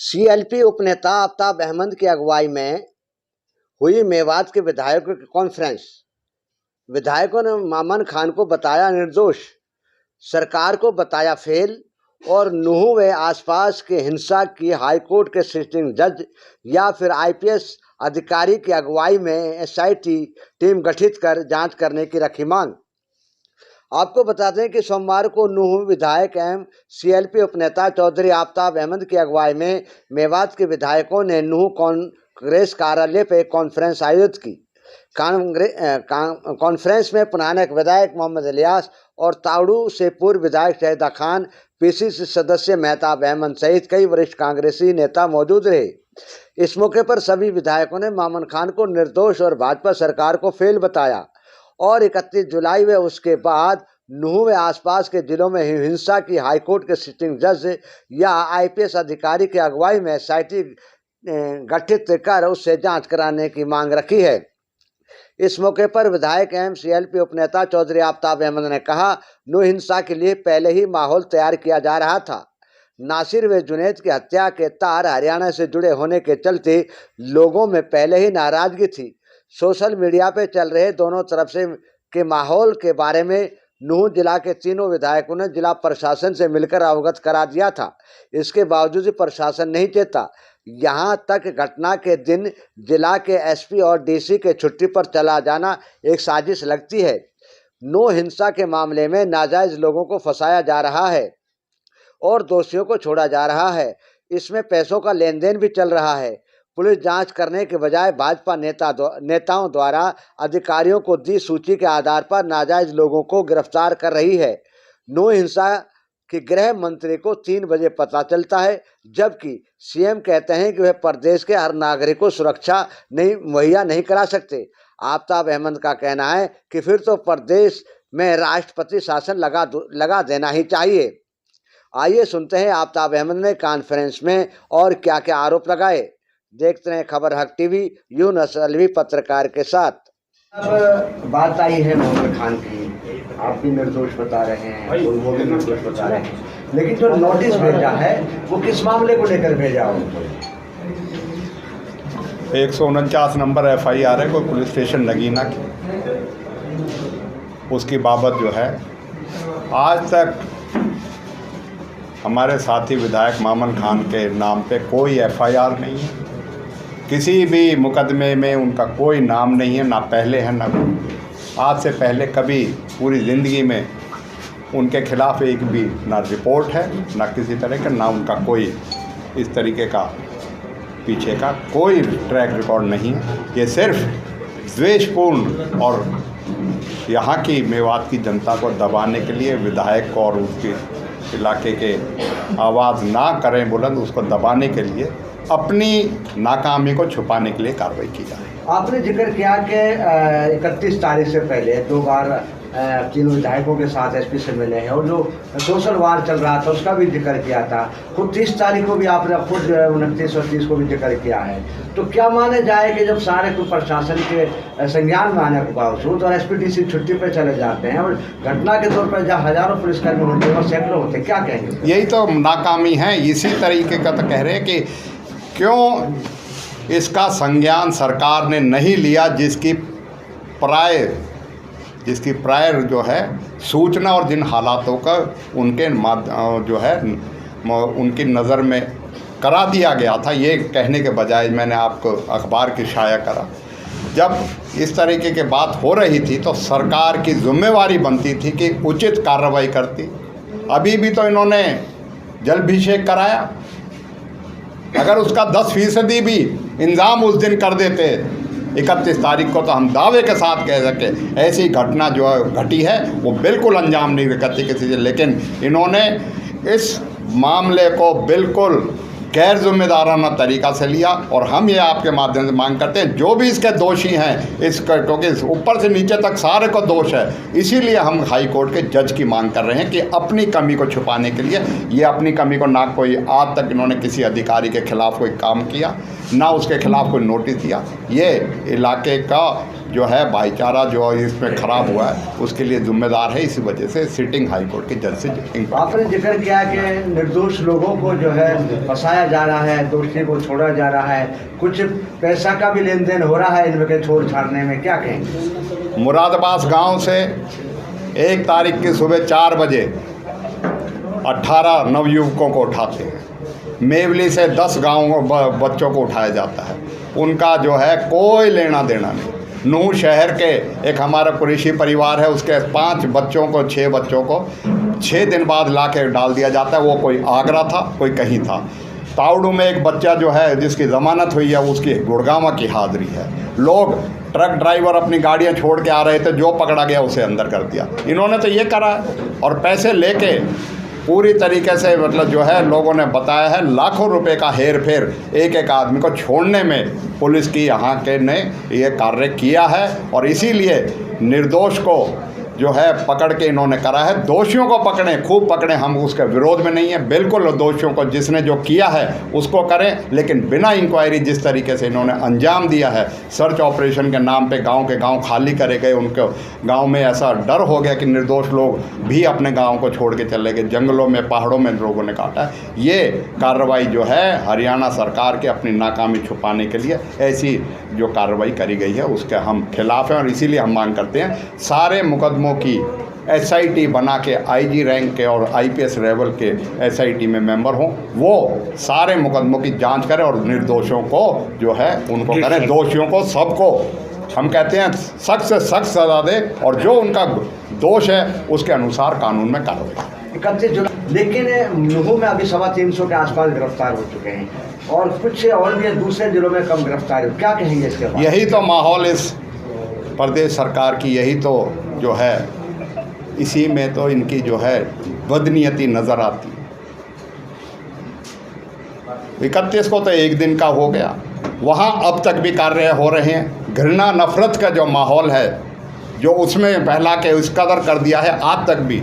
CLP उपनेता आफ्ताब अहमद की अगुवाई में हुई मेवात के विधायकों की कॉन्फ्रेंस। विधायकों ने मामन खान को बताया निर्दोष, सरकार को बताया फेल और नूह व आसपास के हिंसा की हाईकोर्ट के सिटिंग जज या फिर आईपीएस अधिकारी की अगुवाई में एसआईटी टीम गठित कर जांच करने की रखी मांग। आपको बता दें कि सोमवार को नूह विधायक एवं सीएलपी उपनेता चौधरी आफ्ताब अहमद की अगुवाई में मेवात के विधायकों ने नूह कांग्रेस कार्यालय पर एक कॉन्फ्रेंस आयोजित की। कॉन्फ्रेंस में पुराने विधायक मोहम्मद इलियास और तावड़ू से पूर्व विधायक शहीदा खान, पीसीसी सदस्य मेहताब अहमद सहित कई वरिष्ठ कांग्रेसी नेता मौजूद रहे। इस मौके पर सभी विधायकों ने मामन खान को निर्दोष और भाजपा सरकार को फेल बताया और 31 जुलाई व उसके बाद नूह व आसपास के जिलों में हिंसा की हाईकोर्ट के सिटिंग जज या आईपीएस अधिकारी की अगुवाई में एसआईटी गठित कर उससे जांच कराने की मांग रखी है। इस मौके पर विधायक एवं सीएलपी उपनेता चौधरी आफ्ताब अहमद ने कहा, नूह हिंसा के लिए पहले ही माहौल तैयार किया जा रहा था। नासिर व जुनैद की हत्या के तार हरियाणा से जुड़े होने के चलते लोगों में पहले ही नाराजगी थी। सोशल मीडिया पे चल रहे दोनों तरफ से के माहौल के बारे में नूह जिला के तीनों विधायकों ने जिला प्रशासन से मिलकर अवगत करा दिया था। इसके बावजूद प्रशासन नहीं चेता। यहाँ तक घटना के दिन जिला के एसपी और डीसी के छुट्टी पर चला जाना एक साजिश लगती है। नूह हिंसा के मामले में नाजायज लोगों को फंसाया जा रहा है और दोषियों को छोड़ा जा रहा है। इसमें पैसों का लेन देन भी चल रहा है। पुलिस जांच करने के बजाय भाजपा नेताओं द्वारा अधिकारियों को दी सूची के आधार पर नाजायज लोगों को गिरफ्तार कर रही है। नूह हिंसा कि गृह मंत्री को 3 बजे पता चलता है, जबकि सीएम कहते हैं कि वह प्रदेश के हर नागरिक को सुरक्षा मुहैया नहीं करा सकते। आफ्ताब अहमद का कहना है कि फिर तो प्रदेश में राष्ट्रपति शासन लगा देना ही चाहिए। आइए सुनते हैं आफ्ताब अहमद ने कॉन्फ्रेंस में और क्या क्या आरोप लगाए। देखते हैं खबर हक टीवी यूनुस अलवी पत्रकार के साथ। अब बात आई है मोहम्मद खान की, आप भी निर्दोष बता रहे हैं और वो भी निर्दोष बता रहे हैं, लेकिन जो नोटिस भेजा है वो किस मामले को लेकर भेजा हो? 149 नंबर एफआईआर है, कोई पुलिस स्टेशन नगीना की, उसकी बाबत जो है आज तक हमारे साथी विधायक मामन खान के नाम पे कोई एफआईआर नहीं है। किसी भी मुकदमे में उनका कोई नाम नहीं है, ना पहले है ना आज से पहले कभी पूरी ज़िंदगी में उनके खिलाफ एक भी ना रिपोर्ट है, ना किसी तरह का, ना उनका कोई इस तरीके का पीछे का कोई ट्रैक रिकॉर्ड नहीं है। ये सिर्फ द्वेषपूर्ण और यहाँ की मेवात की जनता को दबाने के लिए विधायक को और उसके इलाके के आवाज़ ना करें बुलंद, उसको दबाने के लिए अपनी नाकामी को छुपाने के लिए कार्रवाई की जा रही है। आपने जिक्र किया कि 31 तारीख से पहले 2 बार तीनों विधायकों के साथ एसपी से मिले हैं और जो सोशल वार चल रहा था उसका भी जिक्र किया था। खुद 30 तारीख को भी आपने खुद 29 और 30 को भी जिक्र किया है। तो क्या माने जाए कि जब सारे को प्रशासन के संज्ञान में आने के बावजूद और एसपी डीसी छुट्टी पर चले जाते हैं और घटना के तौर पर जहाँ हजारों पुलिसकर्मी होते हैं और सैकड़ों होते हैं, क्या कहेंगे? यही तो नाकामी है। इसी तरीके का तो कह रहे हैं कि क्यों इसका संज्ञान सरकार ने नहीं लिया, जिसकी प्रायर जो है सूचना और जिन हालातों का उनके जो है उनकी नज़र में करा दिया गया था, ये कहने के बजाय मैंने आपको अखबार की शाया करा। जब इस तरीके की बात हो रही थी तो सरकार की जिम्मेवारी बनती थी कि उचित कार्रवाई करती। अभी भी तो इन्होंने जलाभिषेक कराया। अगर उसका 10% भी इंतजाम उस दिन कर देते 31 तारीख को, तो हम दावे के साथ कह सके ऐसी घटना जो घटी है वो बिल्कुल अंजाम नहीं करती किसी से। लेकिन इन्होंने इस मामले को बिल्कुल गैर जिम्मेदाराना तरीक़ा से लिया और हम ये आपके माध्यम से मांग करते हैं जो भी इसके दोषी हैं, क्योंकि ऊपर से नीचे तक सारे को दोष है, इसीलिए हम हाई कोर्ट के जज की मांग कर रहे हैं कि अपनी कमी को छुपाने के लिए, ये अपनी कमी को ना कोई आज तक इन्होंने किसी अधिकारी के खिलाफ कोई काम किया, ना उसके खिलाफ कोई नोटिस दिया। ये इलाके का जो है भाईचारा जो इसमें खराब हुआ है उसके लिए जिम्मेदार है। इसी वजह से सिटिंग हाई कोर्ट के जज से आपने जिक्र किया कि निर्दोष लोगों को जो है फंसाया जा रहा है, दोषी को छोड़ा जा रहा है, कुछ पैसा का भी लेन देन हो रहा है इनके छोड़ छाड़ने में, क्या कहेंगे? मुरादाबाद गांव से 1 तारीख की सुबह 4 बजे 18 नवयुवकों को उठाते हैं। मेवली से 10 गाँव बच्चों को उठाया जाता है। उनका जो है कोई लेना देना नहीं। नूह शहर के एक हमारा कुरैशी परिवार है, उसके 5 बच्चों को 6 बच्चों को 6 दिन बाद ला के डाल दिया जाता है। वो कोई आगरा था, कोई कहीं था। तावड़ू में एक बच्चा जो है जिसकी ज़मानत हुई है उसकी गुड़गांव की हाज़िरी है। लोग ट्रक ड्राइवर अपनी गाड़ियां छोड़ के आ रहे थे, जो पकड़ा गया उसे अंदर कर दिया। इन्होंने तो ये करा है और पैसे लेके पूरी तरीके से मतलब जो है लोगों ने बताया है लाखों रुपए का हेर फेर एक एक आदमी को छोड़ने में पुलिस की यहाँ के ने ये कार्य किया है। और इसीलिए निर्दोष को जो है पकड़ के इन्होंने करा है। दोषियों को पकड़ें, खूब पकड़ें, हम उसके विरोध में नहीं है। बिल्कुल दोषियों को जिसने जो किया है उसको करें, लेकिन बिना इंक्वायरी जिस तरीके से इन्होंने अंजाम दिया है, सर्च ऑपरेशन के नाम पे गांव के गांव खाली करे गए। उनके गांव में ऐसा डर हो गया कि निर्दोष लोग भी अपने गांव को छोड़ के चले गए। जंगलों में पहाड़ों में लोगों ने काटा है। ये कार्रवाई जो है हरियाणा सरकार के अपनी नाकामी छुपाने के लिए ऐसी जो कार्रवाई करी गई है उसके हम खिलाफ हैं। और इसीलिए हम मांग करते हैं सारे मुकदमों की SIT बना के IG रैंक के और IPS लेवल के SIT में मेंबर हों, वो सारे मुकदमों की जांच करें और निर्दोषों को जो है उनको करें, दोषियों को सबको हम कहते हैं सख्त से सख्त सजा दे और जो उनका दोष है उसके अनुसार कानून में कार्रवाई। 31 जुलाई, लेकिन नूह में अभी 350 के आसपास गिरफ्तार हो चुके हैं और कुछ और भी दूसरे जिलों में कम गिरफ्तार हो, क्या कहेंगे इसके बाद? यही तो माहौल इस प्रदेश सरकार की, यही तो जो है इसी में तो इनकी जो है बदनीयती नज़र आती है। 31 को तो एक दिन का हो गया, वहाँ अब तक भी कार्य हो रहे हैं। घृणा नफरत का जो माहौल है जो उसमें फैला के इस कदर कर दिया है आज तक भी।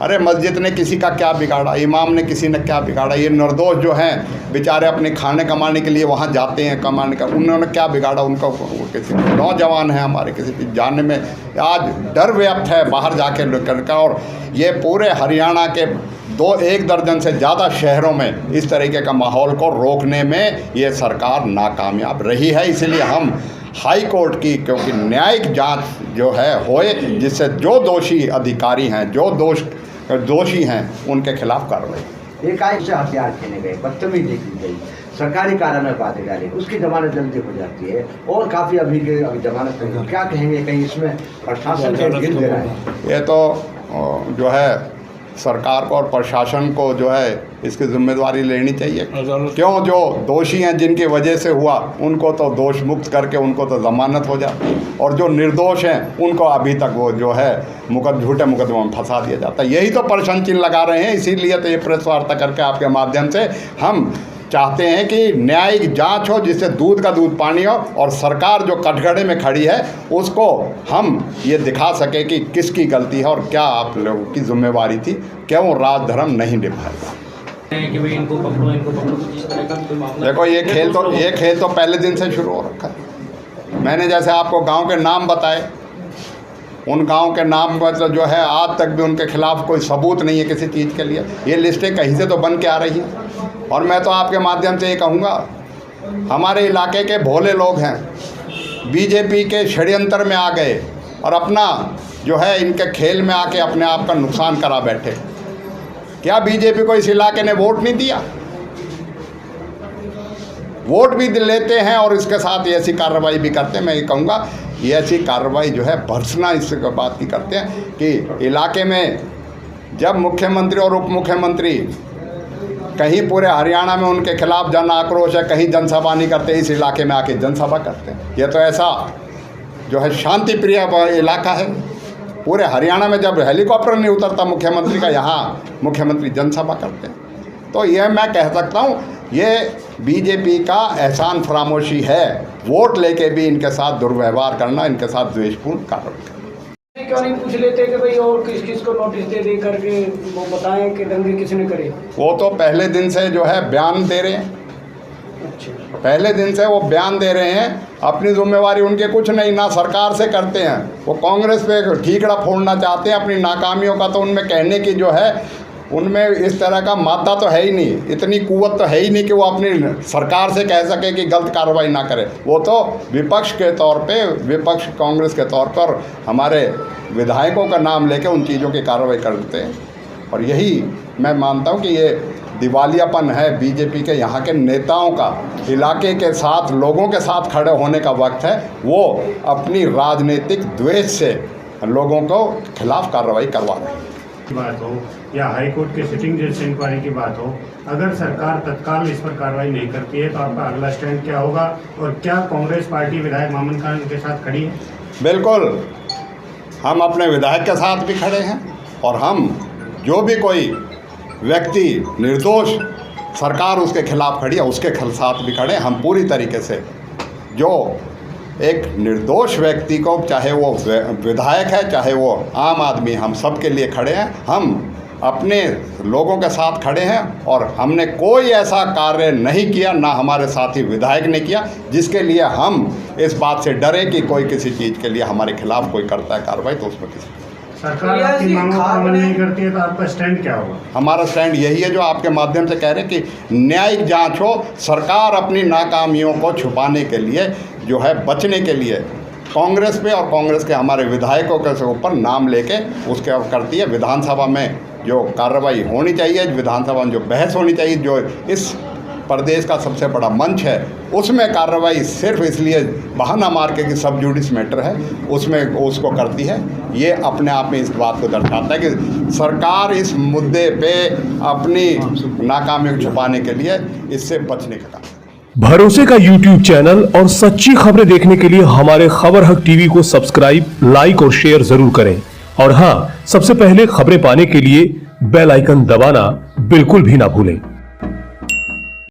अरे मस्जिद ने किसी का क्या बिगाड़ा, इमाम ने किसी ने क्या बिगाड़ा? ये निर्दोष जो हैं बेचारे अपने खाने कमाने के लिए वहाँ जाते हैं कमाने का, उन्होंने क्या बिगाड़ा? उनका किसी नौजवान है हमारे किसी की जाने में आज डर व्याप्त है बाहर जाके करके। और ये पूरे हरियाणा के 1 दर्जन से ज़्यादा शहरों में इस तरीके का माहौल को रोकने में ये सरकार नाकामयाब रही है। इसीलिए हम हाई कोर्ट की क्योंकि न्यायिक जांच जो है होए, जिससे जो दोषी अधिकारी हैं, जो दोषी हैं उनके खिलाफ कार्रवाई। एकाएक से हथियार खेले गए, बदतमीजी की गई, सरकारी कार्य में बातें डाली, उसकी जमानत जल्दी हो जाती है और काफ़ी अभी जमानत नहीं। क्या कहेंगे, कहीं इसमें प्रशासन के गिर दे रहा है? ये तो जो है सरकार को और प्रशासन को जो है इसकी जिम्मेदारी लेनी चाहिए। क्यों जो दोषी हैं जिनकी वजह से हुआ उनको तो दोष मुक्त करके उनको तो ज़मानत हो जाती है और जो निर्दोष हैं उनको अभी तक वो जो है झूठे मुकदमों में फंसा दिया जाता है। यही तो प्रश्न चिन्ह लगा रहे हैं। इसीलिए तो ये प्रेस वार्ता करके आपके माध्यम से हम चाहते हैं कि न्यायिक जांच हो जिससे दूध का दूध पानी हो और सरकार जो कटघरे में खड़ी है उसको हम ये दिखा सके कि किसकी गलती है और क्या आप लोगों की जिम्मेवारी थी, क्यों राजधर्म नहीं निभाया। देखो ये खेल तो पहले दिन से शुरू हो रखा है। मैंने जैसे आपको गांव के नाम बताए, उन गांव के नाम मतलब जो है आज तक भी उनके खिलाफ कोई सबूत नहीं है किसी चीज़ के लिए। ये लिस्टें कहीं से तो बन के आ रही हैं। और मैं तो आपके माध्यम से ये कहूँगा, हमारे इलाके के भोले लोग हैं बीजेपी के षड्यंत्र में आ गए और अपना जो है इनके खेल में आके अपने आप का नुकसान करा बैठे। क्या बीजेपी को इस इलाके ने वोट नहीं दिया? वोट भी लेते हैं और इसके साथ ऐसी कार्रवाई भी करते हैं। मैं ये कहूँगा ये ऐसी कार्रवाई जो है भर्सना इस बात की करते हैं कि इलाके में जब मुख्यमंत्री और उप मुख्यमंत्री कहीं पूरे हरियाणा में उनके खिलाफ जन आक्रोश है, कहीं जनसभा नहीं करते, इस इलाके में आके जनसभा करते हैं। ये तो ऐसा जो है शांति प्रिय इलाका है। पूरे हरियाणा में जब हेलीकॉप्टर नहीं उतरता मुख्यमंत्री का, यहाँ मुख्यमंत्री जनसभा करते हैं। तो ये मैं कह सकता हूँ ये बीजेपी का एहसान फरामोशी है, वोट लेके भी इनके साथ दुर्व्यवहार करना, इनके साथ द्वेषपूर्ण कार्रवाई करना। क्यों नहीं पूछ लेते कि भाई और किस किस को नोटिस दे करके वो बताएं कि दंगे किसने करे? वो तो पहले दिन से जो है बयान दे रहे हैं पहले दिन से वो बयान दे रहे हैं, अपनी जिम्मेवारी उनके कुछ नहीं, ना सरकार से करते हैं, वो कांग्रेस पे ठीकरा फोड़ना चाहते हैं अपनी नाकामियों का। तो उनमें कहने की जो है, उनमें इस तरह का मादा तो है ही नहीं, इतनी कुव्वत तो है ही नहीं कि वो अपनी सरकार से कह सके कि गलत कार्रवाई ना करे। वो तो विपक्ष के तौर पे, विपक्ष कांग्रेस के तौर पर हमारे विधायकों का नाम लेके उन चीज़ों की कार्रवाई करते हैं। और यही मैं मानता हूँ कि ये दिवालियापन है बीजेपी के यहाँ के नेताओं का। इलाके के साथ, लोगों के साथ खड़े होने का वक्त है। वो अपनी राजनीतिक द्वेष से लोगों को खिलाफ कार्रवाई करवा रहे हैं। बात हो या हाईकोर्ट के सिटिंग जज से इंक्वायरी की बात हो, अगर सरकार तत्काल इस पर कार्रवाई नहीं करती है तो आपका अगला स्टैंड क्या होगा, और क्या कांग्रेस पार्टी विधायक मामन खान के साथ खड़ी है? बिल्कुल, हम अपने विधायक के साथ भी खड़े हैं, और हम जो भी कोई व्यक्ति निर्दोष, सरकार उसके खिलाफ खड़ी है, उसके साथ भी खड़े हैं। हम पूरी तरीके से जो एक निर्दोष व्यक्ति को, चाहे वो विधायक है चाहे वो आम आदमी, हम सब के लिए खड़े हैं। हम अपने लोगों के साथ खड़े हैं, और हमने कोई ऐसा कार्य नहीं किया, ना हमारे साथी विधायक ने किया, जिसके लिए हम इस बात से डरे कि कोई किसी चीज़ के लिए हमारे खिलाफ कोई करता है कार्रवाई तो उसमें किसी। सरकार आपकी मांगों का अमल नहीं करती है तो आपका स्टैंड क्या होगा? हमारा स्टैंड यही है जो आपके माध्यम से कह रहे हैं कि न्यायिक जांच हो। सरकार अपनी नाकामियों को छुपाने के लिए, जो है बचने के लिए, कांग्रेस पे और कांग्रेस के हमारे विधायकों के ऊपर नाम लेके उसके करती है। विधानसभा में जो कार्रवाई होनी चाहिए, विधानसभा में जो बहस होनी चाहिए, जो इस प्रदेश का सबसे बड़ा मंच है, उसमें कार्रवाई सिर्फ इसलिए बहाना मार के कि सब जुडिस मैटर है, उसमें उसको करती है। ये अपने आप में इस बात को दर्शाता है कि सरकार इस मुद्दे पे अपनी नाकामियों को छुपाने के लिए इससे बचने का काम। भरोसे का YouTube चैनल और सच्ची खबरें देखने के लिए हमारे खबर हक टीवी को सब्सक्राइब, लाइक और शेयर जरूर करें। और हाँ, सबसे पहले खबरें पाने के लिए बेल आइकन दबाना बिल्कुल भी ना भूलें।